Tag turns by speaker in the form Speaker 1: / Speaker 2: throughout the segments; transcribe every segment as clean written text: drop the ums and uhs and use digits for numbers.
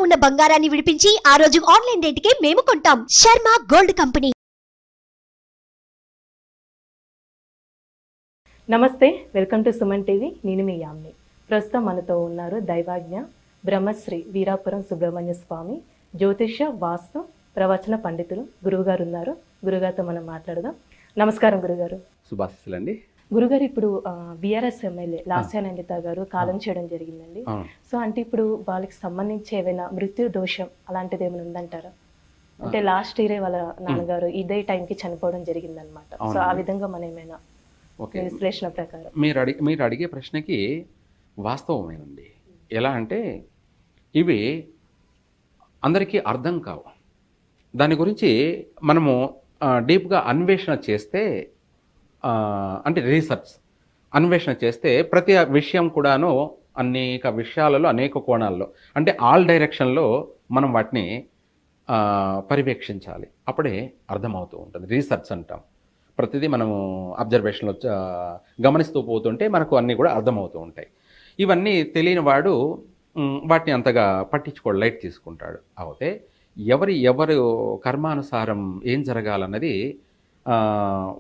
Speaker 1: ఉన్న బంగారాన్ని విడిపించి ఆ రోజు ఆన్లైన్ రేటుకే మేము కొంటాం. Sharma gold company.
Speaker 2: నమస్తే, వెల్కమ్ టు సుమన్ టీవీ. నేను మీ యామ్ని. ప్రస్తుతం మనతో ఉన్నారు దైవాజ్ఞ బ్రహ్మశ్రీ వీరాపురం సుబ్రహ్మణ్య స్వామి జ్యోతిష్య వాస్తు ప్రవచన పండితులు గురువుగారు ఉన్నారు. గురుగారితో మనం మాట్లాడదాం. నమస్కారం గురుగారు.
Speaker 3: శుభాశీస్సులండి. గురుగారు,
Speaker 2: ఇప్పుడు బీఆర్ఎస్ ఎమ్మెల్యే లాస్యానందిత గారు కాలం చేయడం జరిగిందండి. సో అంటే ఇప్పుడు వాళ్ళకి సంబంధించి ఏమైనా మృత్యు దోషం అలాంటిది ఏమైనా ఉందంటారా? అంటే లాస్ట్ ఇయరే వాళ్ళ నాన్నగారు ఇదే టైంకి చనిపోవడం జరిగిందనమాట. సో ఆ విధంగా మనం ఏమైనా విశ్లేషణ ప్రకారం
Speaker 3: మీరు అడిగే ప్రశ్నకి వాస్తవమేనండి. ఎలా అంటే ఇవి అందరికీ అర్థం కావు. దాని గురించి మనము డీప్గా అన్వేషణ చేస్తే, అంటే రీసెర్చ్ అన్వేషణ చేస్తే ప్రతి విషయం కూడాను అనేక విషయాలలో అనేక కోణాల్లో, అంటే ఆల్ డైరెక్షన్లో మనం వాటిని పర్యవేక్షించాలి. అప్పుడే అర్థమవుతూ ఉంటుంది. రీసెర్చ్ అంటాం. ప్రతిదీ మనము అబ్జర్వేషన్లో గమనిస్తూ పోతుంటే మనకు అన్నీ కూడా అర్థమవుతూ ఉంటాయి. ఇవన్నీ తెలియని వాడు వాటిని అంతగా పట్టించుకోడు, లైట్ తీసుకుంటాడు. అయితే ఎవరు కర్మానుసారం ఏం జరగాలన్నది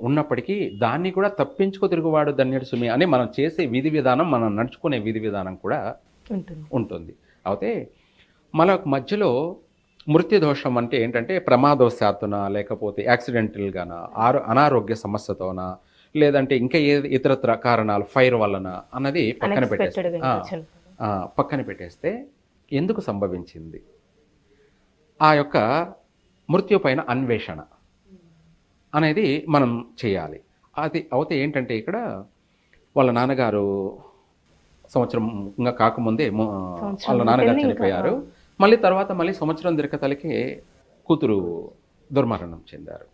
Speaker 3: ఉన్నప్పటికీ దాన్ని కూడా తప్పించుకో తిరుగువాడు ధన్యుడు సుమి అని మనం చేసే విధి విధానం, మనం నడుచుకునే విధి విధానం కూడా ఉంటుంది. అయితే మన మధ్యలో మృత్యుదోషం అంటే ఏంటంటే ప్రమాదవశాత్తున, లేకపోతే యాక్సిడెంటల్గానా, అనారోగ్య సమస్యతోనా, లేదంటే ఇంకా ఇతరత్ర కారణాలు, ఫైర్ వలన అన్నది పక్కన పెట్టేస్తే ఎందుకు సంభవించింది ఆ యొక్క మృత్యు పైన అన్వేషణ అనేది మనం చేయాలి. అది అయితే ఏంటంటే ఇక్కడ వాళ్ళ నాన్నగారు సంవత్సరం ఇంకా కాకముందే వాళ్ళ నాన్నగారు చనిపోయారు. మళ్ళీ తర్వాత సంవత్సరం తిరగతలకి కూతురు దుర్మరణం చెందారు.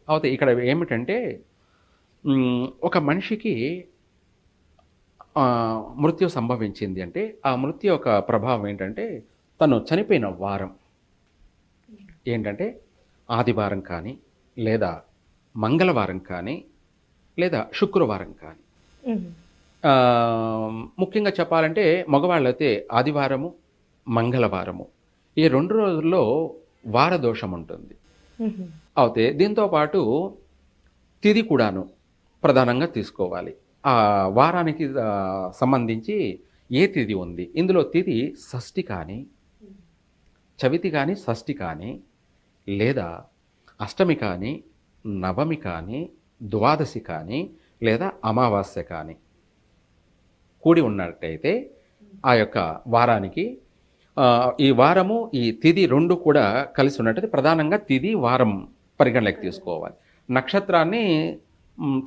Speaker 3: అయితే ఇక్కడ ఏమిటంటే ఒక మనిషికి మృత్యు సంభవించింది అంటే ఆ మృత్యు యొక్క ప్రభావం ఏంటంటే తను చనిపోయిన వారం ఏంటంటే ఆదివారం కానీ, లేదా మంగళవారం కానీ, లేదా శుక్రవారం కానీ. ముఖ్యంగా చెప్పాలంటే మగవాళ్ళైతే ఆదివారము, మంగళవారము ఈ 2 రోజుల్లో వారదోషం ఉంటుంది. అయితే దీంతోపాటు తిథి కూడాను ప్రధానంగా తీసుకోవాలి. ఆ వారానికి సంబంధించి ఏ తిథి ఉంది, ఇందులో తిథి షష్ఠి కానీ, చవితి కానీ, షష్ఠి కానీ, లేదా అష్టమి కానీ, నవమి కానీ, ద్వాదశి కానీ, లేదా అమావాస్య కానీ కూడి ఉన్నట్టయితే ఆ యొక్క వారానికి ఈ వారము ఈ తిథి 2 కూడా కలిసి ఉన్నట్టు ప్రధానంగా తిథి వారం పరిగణలోకి తీసుకోవాలి. నక్షత్రాన్ని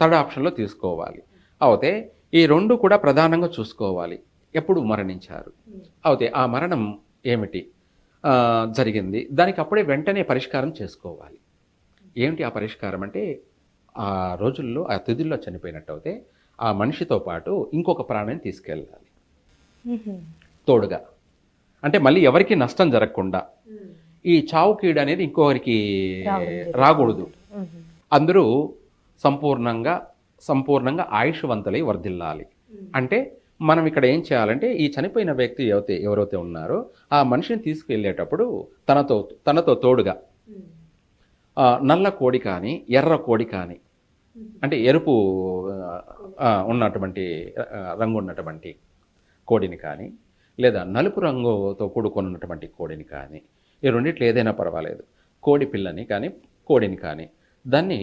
Speaker 3: థర్డ్ ఆప్షన్లో తీసుకోవాలి. అయితే ఈ 2 కూడా ప్రధానంగా చూసుకోవాలి. ఎప్పుడు మరణించారు, అయితే ఆ మరణం ఏమిటి జరిగింది, దానికి అప్పుడే వెంటనే పరిష్కారం చేసుకోవాలి. ఏమిటి ఆ పరిష్కారం అంటే ఆ రోజుల్లో ఆ తిథుల్లో చనిపోయినట్టు అయితే ఆ మనిషితో పాటు ఇంకొక ప్రాణిని తీసుకెళ్ళాలి తోడుగా. అంటే మళ్ళీ ఎవరికి నష్టం జరగకుండా ఈ చావు కీడు అనేది ఇంకొకరికి రాకూడదు. అందరూ సంపూర్ణంగా ఆయుష్వంతులై వర్ధిల్లాలి. అంటే మనం ఇక్కడ ఏం చేయాలంటే ఈ చనిపోయిన వ్యక్తి ఎవరైతే ఉన్నారో ఆ మనిషిని తీసుకువెళ్ళేటప్పుడు తనతో తోడుగా నల్ల కోడి కానీ, ఎర్ర కోడి కానీ, అంటే ఎరుపు ఉన్నటువంటి రంగు ఉన్నటువంటి కోడిని కానీ, లేదా నలుపు రంగుతో కూడుకున్నటువంటి కోడిని కానీ, ఈ రెండిట్లో ఏదైనా పర్వాలేదు, కోడి పిల్లని కానీ, కోడిని కానీ, దాన్ని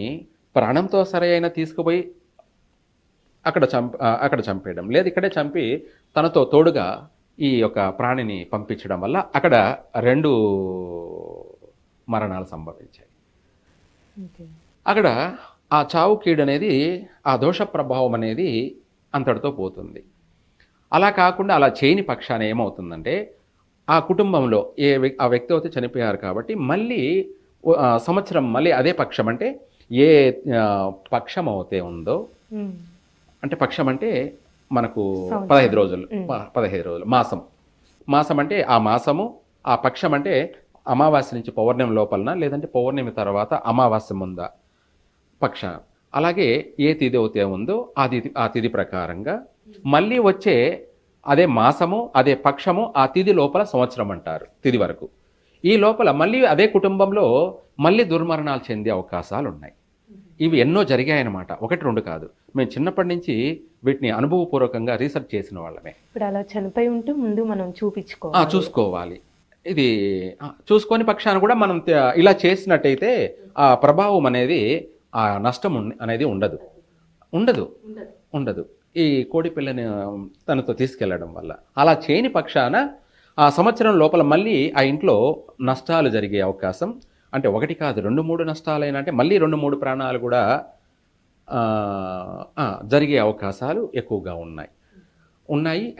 Speaker 3: ప్రాణంతో సరైన తీసుకుపోయి అక్కడ చంపేయడం, లేదు ఇక్కడే చంపి తనతో తోడుగా ఈ యొక్క ప్రాణిని పంపించడం వల్ల అక్కడ 2 మరణాలు సంభవించాయి. అక్కడ ఆ చావు కీడు అనేది, ఆ దోష ప్రభావం అనేది అంతటితో పోతుంది. అలా కాకుండా అలా చేయని పక్షాన ఏమవుతుందంటే ఆ కుటుంబంలో ఆ వ్యక్తి అయితే చనిపోయారు కాబట్టి మళ్ళీ సంవత్సరం మళ్ళీ అదే పక్షం, అంటే ఏ పక్షం అయితే ఉందో, అంటే పక్షం అంటే మనకు 15 రోజులు, మాసం అంటే ఆ మాసము, ఆ పక్షం అంటే అమావాస్య నుంచి పౌర్ణమి లోపలన, లేదంటే పౌర్ణమి తర్వాత అమావాస్య ముందా పక్ష. అలాగే ఏ తిథి అయితే ఉందో ఆ తిథి ప్రకారంగా మళ్ళీ వచ్చే అదే మాసము, అదే పక్షము, ఆ తిథి లోపల సంవత్సరం అంటారు, తిథి వరకు. ఈ లోపల మళ్ళీ అదే కుటుంబంలో మళ్ళీ దుర్మరణాలు చెందే అవకాశాలు ఉన్నాయి. ఇవి ఎన్నో జరిగాయన్నమాట, ఒకటి రెండు కాదు. మేము చిన్నప్పటి నుంచి వీటిని అనుభవపూర్వకంగా రీసెర్చ్ చేసిన వాళ్ళమే.
Speaker 2: ఇప్పుడు అలా చనిపోయి ఉంటే ముందు మనం చూపించుకోవాలి.
Speaker 3: చూసుకోవాలి. ఇది చూసుకొని పక్షాన కూడా మనం ఇలా చేసినట్టయితే ఆ ప్రభావం అనేది, ఆ నష్టం అనేది ఉండదు ఉండదు ఉండదు ఈ కోడి పిల్లని తనతో తీసుకెళ్లడం వల్ల. అలా చేయని పక్షాన ఆ సంవత్సరం లోపల మళ్ళీ ఆ ఇంట్లో నష్టాలు జరిగే అవకాశం, అంటే ఒకటి కాదు 2-3 నష్టాలైనా, అంటే మళ్ళీ 2-3 ప్రాణాలు కూడా జరిగే అవకాశాలు ఎక్కువగా ఉన్నాయి.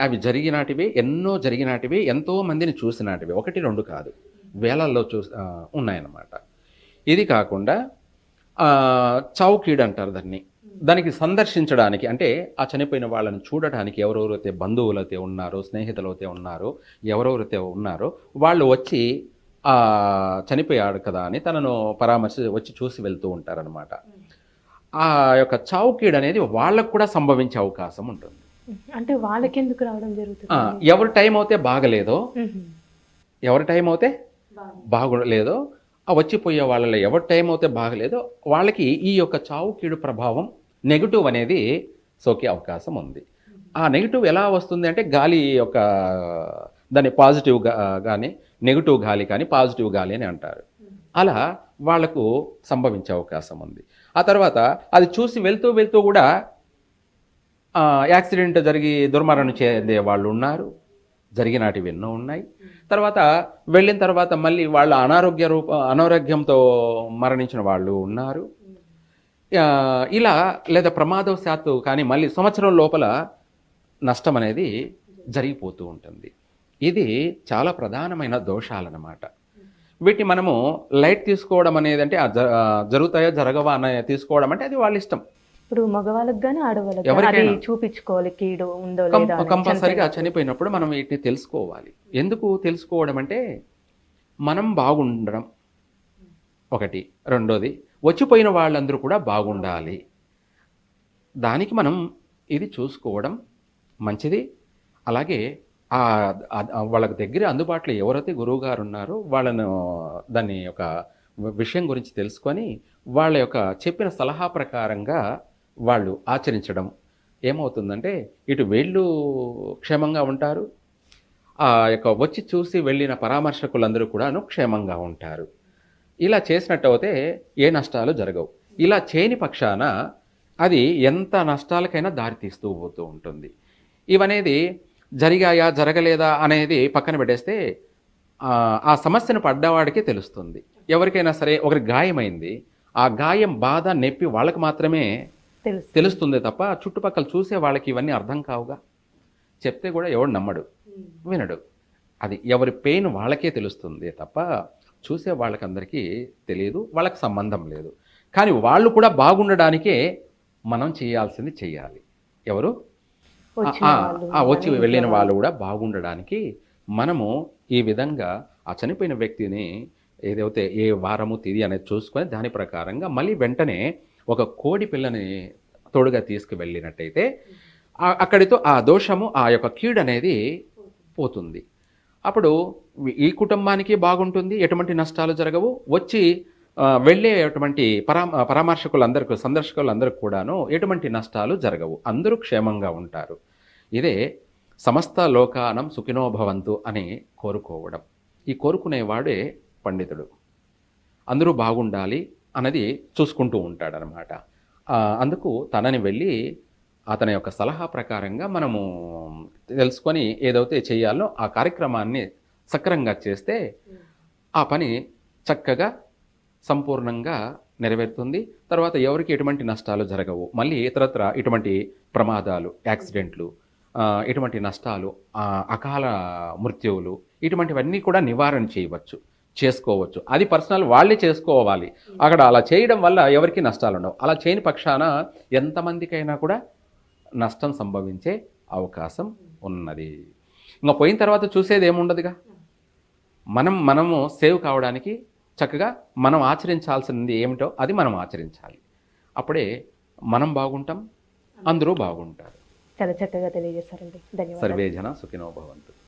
Speaker 3: అవి జరిగినాటివి, ఎన్నో జరిగినాటివి, ఎంతో మందిని చూసినాటివి, 1-2 కాదు, వేలల్లో ఉన్నాయన్నమాట. ఇది కాకుండా చౌకీడ్ అంటారు దానికి సందర్శించడానికి, అంటే ఆ చనిపోయిన వాళ్ళని చూడటానికి ఎవరెవరైతే బంధువులైతే ఉన్నారో, స్నేహితులైతే ఉన్నారో, ఎవరెవరైతే ఉన్నారో వాళ్ళు వచ్చి చనిపోయాడు కదా అని తనను వచ్చి చూసి వెళ్తూ ఉంటారనమాట. ఆ యొక్క చౌకీడ్ అనేది వాళ్ళకు కూడా సంభవించే అవకాశం ఉంటుంది.
Speaker 2: అంటే వాళ్ళకి ఎందుకు రావడం జరుగుతుంది?
Speaker 3: ఎవరి టైం అయితే బాగలేదో, ఎవరి టైం అయితే బాగలేదో, ఆ వచ్చిపోయే వాళ్ళలో ఎవరి టైం అయితే బాగలేదో వాళ్ళకి ఈ యొక్క చావుకీడు ప్రభావం, నెగిటివ్ అనేది సోకే అవకాశం ఉంది. ఆ నెగిటివ్ ఎలా వస్తుంది అంటే గాలి యొక్క దాన్ని పాజిటివ్ కానీ నెగిటివ్ గాలి కానీ పాజిటివ్ గాలి అని అంటారు. అలా వాళ్లకు సంభవించే అవకాశం ఉంది. ఆ తర్వాత అది చూసి వెళ్తూ వెళ్తూ కూడా యాక్సిడెంట్ జరిగి దుర్మరణం చెందే వాళ్ళు ఉన్నారు, జరిగినాటివి ఎన్నో ఉన్నాయి. తర్వాత వెళ్ళిన తర్వాత మళ్ళీ వాళ్ళ అనారోగ్యంతో మరణించిన వాళ్ళు ఉన్నారు. ఇలా లేదా ప్రమాదవశాత్తు కానీ మళ్ళీ సంవత్సరం లోపల నష్టం అనేది జరిగిపోతూ ఉంటుంది. ఇది చాలా ప్రధానమైన దోషాలన్నమాట. వీటిని మనము లైట్ తీసుకోవడం అనేది, అంటే జరుగుతాయో జరగవా అనే తీసుకోవడం అంటే అది వాళ్ళ ఇష్టం.
Speaker 2: ఇప్పుడు మగవాళ్ళకి కానీ ఆడవాళ్ళకి చూపించుకోవాలి కీడు ఉందో లేదా
Speaker 3: కంపల్సరీగా. చనిపోయినప్పుడు మనం వీటిని తెలుసుకోవాలి. ఎందుకు తెలుసుకోవడం అంటే మనం బాగుండడం ఒకటి, రెండోది వచ్చిపోయిన వాళ్ళందరూ కూడా బాగుండాలి. దానికి మనం ఇది చూసుకోవడం మంచిది. అలాగే వాళ్ళకి దగ్గర అందుబాటులో ఎవరైతే గురువు గారు ఉన్నారో వాళ్ళను దాన్ని యొక్క విషయం గురించి తెలుసుకొని వాళ్ళ యొక్క చెప్పిన సలహా ప్రకారంగా వాళ్ళు ఆచరించడం ఏమవుతుందంటే ఇటు వీళ్ళు క్షేమంగా ఉంటారు, ఆ యొక్క వచ్చి చూసి వెళ్ళిన పరామర్శకులందరూ కూడాను క్షేమంగా ఉంటారు. ఇలా చేసినట్టు అయితే ఏ నష్టాలు జరగవు. ఇలా చేయని పక్షాన అది ఎంత నష్టాలకైనా దారితీస్తూ పోతూ ఉంటుంది. ఇవనేది జరిగాయా జరగలేదా అనేది పక్కన పెట్టేస్తే ఆ సమస్యను పడ్డవాడికి తెలుస్తుంది. ఎవరికైనా సరే ఒకరికి గాయమైంది, ఆ గాయం బాధ నొప్పి వాళ్ళకి మాత్రమే తెలుస్తుంది తప్ప చుట్టుపక్కల చూసే వాళ్ళకి ఇవన్నీ అర్థం కావుగా. చెప్తే కూడా ఎవడు నమ్మడు, వినడు. అది ఎవరి పెయిన్ వాళ్ళకే తెలుస్తుంది తప్ప చూసే వాళ్ళకందరికీ తెలియదు, వాళ్ళకి సంబంధం లేదు. కానీ వాళ్ళు కూడా బాగుండడానికే మనం చేయాల్సింది చెయ్యాలి. ఎవరు వచ్చి వెళ్ళిన వాళ్ళు కూడా బాగుండడానికి మనము ఈ విధంగా ఆ చనిపోయిన వ్యక్తిని ఏదైతే ఏ వారము తిది అనేది చూసుకొని దాని ప్రకారంగా మళ్ళీ వెంటనే ఒక కోడి పిల్లని తోడుగా తీసుకువెళ్ళినట్టయితే అక్కడితో ఆ దోషము, ఆ యొక్క కీడు అనేది పోతుంది. అప్పుడు ఈ కుటుంబానికి బాగుంటుంది, ఎటువంటి నష్టాలు జరగవు. వచ్చి వెళ్ళేటువంటి పరామర్శకులందరికీ, సందర్శకులందరికీ కూడాను ఎటువంటి నష్టాలు జరగవు, అందరూ క్షేమంగా ఉంటారు. ఇదే సమస్త లోకానం సుఖినో భవంతు అని కోరుకోవడం. ఈ కోరుకునేవాడే పండితుడు. అందరూ బాగుండాలి అన్నది చూసుకుంటూ ఉంటాడనమాట. అందుకు తనని వెళ్ళి అతని యొక్క సలహా ప్రకారంగా మనము తెలుసుకొని ఏదైతే చేయాలో ఆ కార్యక్రమాన్ని సక్రంగా చేస్తే ఆ పని చక్కగా సంపూర్ణంగా నెరవేరుతుంది. తర్వాత ఎవరికి ఎటువంటి నష్టాలు జరగవు. మళ్ళీ ఇతరత్ర ఇటువంటి ప్రమాదాలు, యాక్సిడెంట్లు, ఇటువంటి నష్టాలు, అకాల మృత్యువులు, ఇటువంటివన్నీ కూడా నివారణ చేసుకోవచ్చు. అది పర్సనల్ వాళ్ళే చేసుకోవాలి. అక్కడ అలా చేయడం వల్ల ఎవరికి నష్టాలు ఉండవు. అలా చేయని పక్షాన ఎంతమందికైనా కూడా నష్టం సంభవించే అవకాశం ఉన్నది. ఇంకా పోయిన తర్వాత చూసేది ఏముండదుగా. మనము సేవ్ కావడానికి చక్కగా మనం ఆచరించాల్సింది ఏమిటో అది మనం ఆచరించాలి. అప్పుడే మనం బాగుంటాం, అందరూ బాగుంటారు.
Speaker 2: చాలా చక్కగా తెలియజేశారండి. ధన్యవాదాలు.
Speaker 3: సర్వేజన సుఖినో భవంతు.